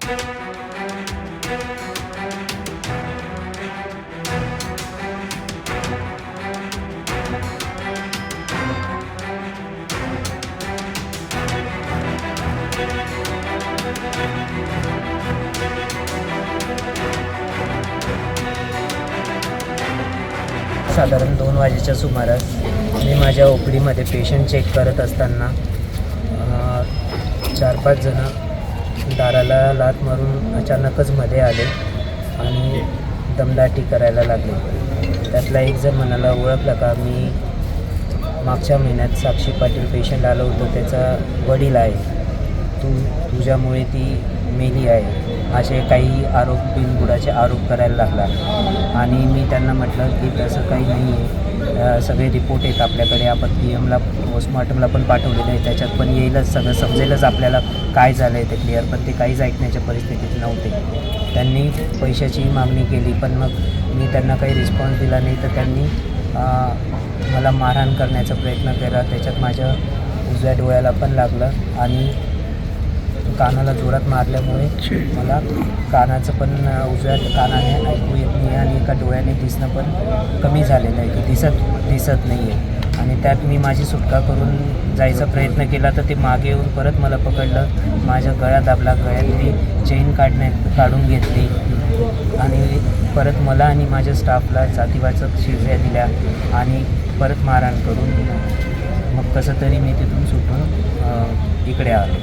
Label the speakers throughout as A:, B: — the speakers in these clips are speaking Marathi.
A: साधारण 2 वाजेच्या सुमारास मी माझ्या ओपीडीमध्ये पेशंट चेक करत असताना 4-5 जण दाराला लाथ मारून अचानकच मध्ये आले आणि दमदाटी करायला लागले. त्यातला एक जण म्हणाला, ओळखला का, मी मागच्या महिन्यात साक्षी पाटील पेशंट आलं होतं, त्याचा वडील आहे, तुझ्यामुळे ती मेली आहे, असे काही बिनबुडाचे आरोप करायला लागला. आणि मी त्यांना म्हटलं की तसं काही नाही आहे, सगळे रिपोर्ट आहेत आपल्याकडे, आपण PM ला पोस्टमॉर्टमला पण पाठवलेलं आहे, त्याच्यात पण येईलच, सगळं समजेलच आपल्याला काय झालं आहे ते क्लिअर. पण ते काहीच ऐकण्याच्या परिस्थितीत नव्हते. त्यांनी पैशाची मागणी केली, पण मग मी त्यांना काही रिस्पॉन्स दिला नाही, तर त्यांनी मला मारहाण करण्याचा प्रयत्न केला. त्याच्यात माझ्या उजव्या डोळ्याला पण लागलं आणि कानाला जोरात मारल्यामुळे मला कानाचं पण उजव्या कानाने ऐकू येत नाही आणि एका डोळ्याने दिसणं पण कमी झालेलं आहे, की दिसत नाही आहे. आणि त्यात मी माझी सुटका करून जायचा प्रयत्न केला, तर ते मागे येऊन परत मला पकडलं, माझ्या गळा दाबला, गळ्यातली चेन काढून घेतली आणि परत मला आणि माझ्या स्टाफला जातीवाचक शिव्या दिल्या आणि परत मारहाण करून मग कसं तरी मी तिथून सुटून इकडे आलो.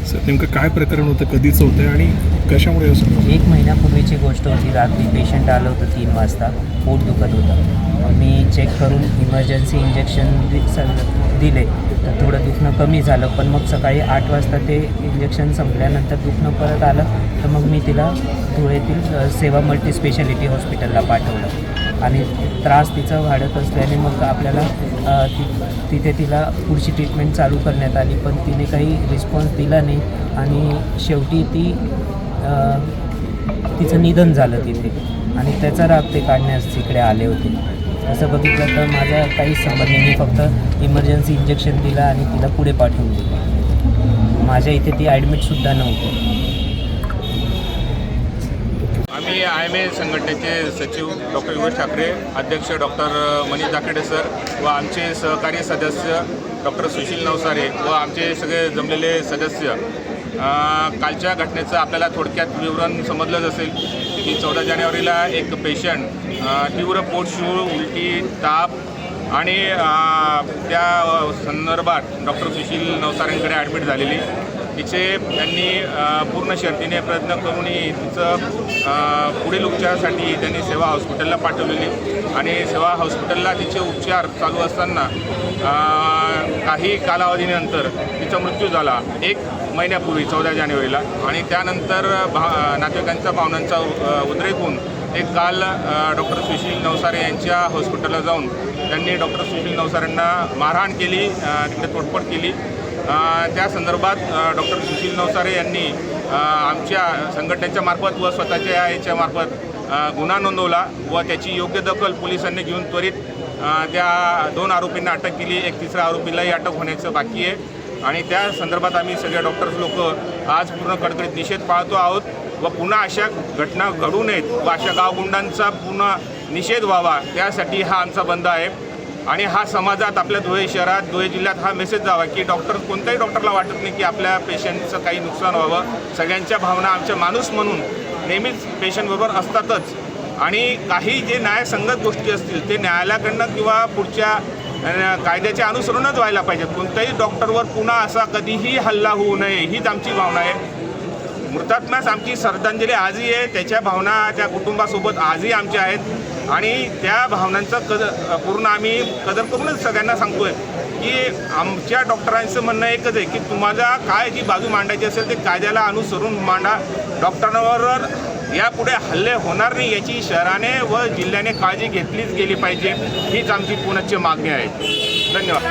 B: सर, नेमकं काय प्रकरण होतं, कधीचं होतं आणि कशामुळे असं?
A: 1 महिन्यापूर्वीची गोष्ट होती. रात्री पेशंट आलं होतं 3 वाजता, पोट दुखत होतं. मी चेक करून इमर्जन्सी इंजेक्शन दिले, तर थोडं दुखणं कमी झालं. पण मग सकाळी 8 वाजता ते इंजेक्शन संपल्यानंतर दुखणं परत आलं, तर मग मी तिला धुळेतील सेवा मल्टीस्पेशालिटी हॉस्पिटलला पाठवलं. आणि त्रास तिचा वाढत असल्याने मग आपल्याला तिथे तिला पुढची ट्रीटमेंट चालू करण्यात आली, पण तिने काही रिस्पॉन्स दिला नाही आणि शेवटी तिचं निधन झालं तिथे. आणि त्याचा राग ते काढण्यास इकडे आले होते. असं बघितलं तर माझा काहीच संबंध नाही, मी फक्त इमर्जन्सी इंजेक्शन दिलं आणि तिला पुढे पाठवून दिलं. माझ्या इथे ती ॲडमिटसुद्धा नव्हती.
C: आम्ही IMA संघटनेचे सचिव डॉक्टर युगेश ठाकरे, अध्यक्ष डॉक्टर मनीष दाखेडे सर व आमचे सहकारी सदस्य डॉक्टर सुशील नवसारे व आमचे सगळे जमलेले सदस्य, कालच्या घटनेचं आपल्याला थोडक्यात विवरण समजलंच असेल की 14 जानेवारीला एक पेशंट तीव्र पोटशूळ, उलटी, ताप आणि त्या संदर्भात डॉक्टर सुशील नवसारेंकडे ॲडमिट झालेली. त्यांनी पूर्ण शर्तीने प्रयत्न करूनही तिचं पुढील उपचारासाठी त्यांनी सेवा हॉस्पिटलला पाठवलेली आणि सेवा हॉस्पिटलला तिचे उपचार चालू असताना काही कालावधीनंतर तिचा मृत्यू झाला 1 महिन्यापूर्वी 14 जानेवारीला. आणि त्यानंतर नातेवाईकांच्या भावनांचा उद्रेक होऊन काल डॉक्टर सुशील नवसारे यांच्या हॉस्पिटलला जाऊन त्यांनी डॉक्टर सुशील नवसारेंना मारहाण केली, तिकडे तोडफोड केली. त्या संदर्भात डॉक्टर सुशील नवसारे यांनी आमच्या संघटनेच्या मार्फत व स्वतःच्या याच्या मार्फत गुन्हा नोंदवला व त्याची योग्य दखल पोलिसांनी घेऊन त्वरित त्या 2 आरोपींना अटक केली. एक 3रा आरोपीलाही अटक होण्याचं बाकी आहे. आणि त्या संदर्भात आम्ही सगळे डॉक्टर्स लोक आज पूर्ण कडकडीत निषेध पाळतो आहोत व पुन्हा अशा घटना घडू नयेत व अशा गावगुंडांचा पूर्ण निषेध व्हावा, त्यासाठी हा आमचा बंद आहे. आणि हा समाजात, आपल्या धुळे शहरात, धुळे जिल्ह्यात हा मेसेज जावा की कोणत्याही डॉक्टरला वाटत नाही की आपल्या पेशंटचं काही नुकसान व्हावं. सगळ्यांच्या भावना आमच्या माणूस म्हणून नेहमीच पेशंटबरोबर असतातच. आणि काही जे न्यायसंगत गोष्टी असतील ते न्यायालयाकडनं किंवा पुढच्या कायद्याचे अनुसरूनच व्हायला पाहिजेत. कोणत्याही डॉक्टरवर पुन्हा असा कधीही हल्ला होऊ नये, हीच आमची भावना आहे. मृतात्म्यास आमची श्रद्धांजली आजही आहे, त्याच्या भावना त्या कुटुंबासोबत आजही आमच्या आहेत. आणि त्या भावनांचं पूर्ण आम्ही कदर करूनच सगळ्यांना सांगतो आहे की आमच्या डॉक्टरांचं म्हणणं एकच आहे की तुम्हाला काय जी बाजू मांडायची असेल ते कायद्याला अनुसरून मांडा. डॉक्टरांवर यापुढे हल्ले होणार नाही याची शहराने व जिल्ह्याने काळजी घेतलीच गेली पाहिजे, हीच आमची पुनश्च मागणी आहे. धन्यवाद.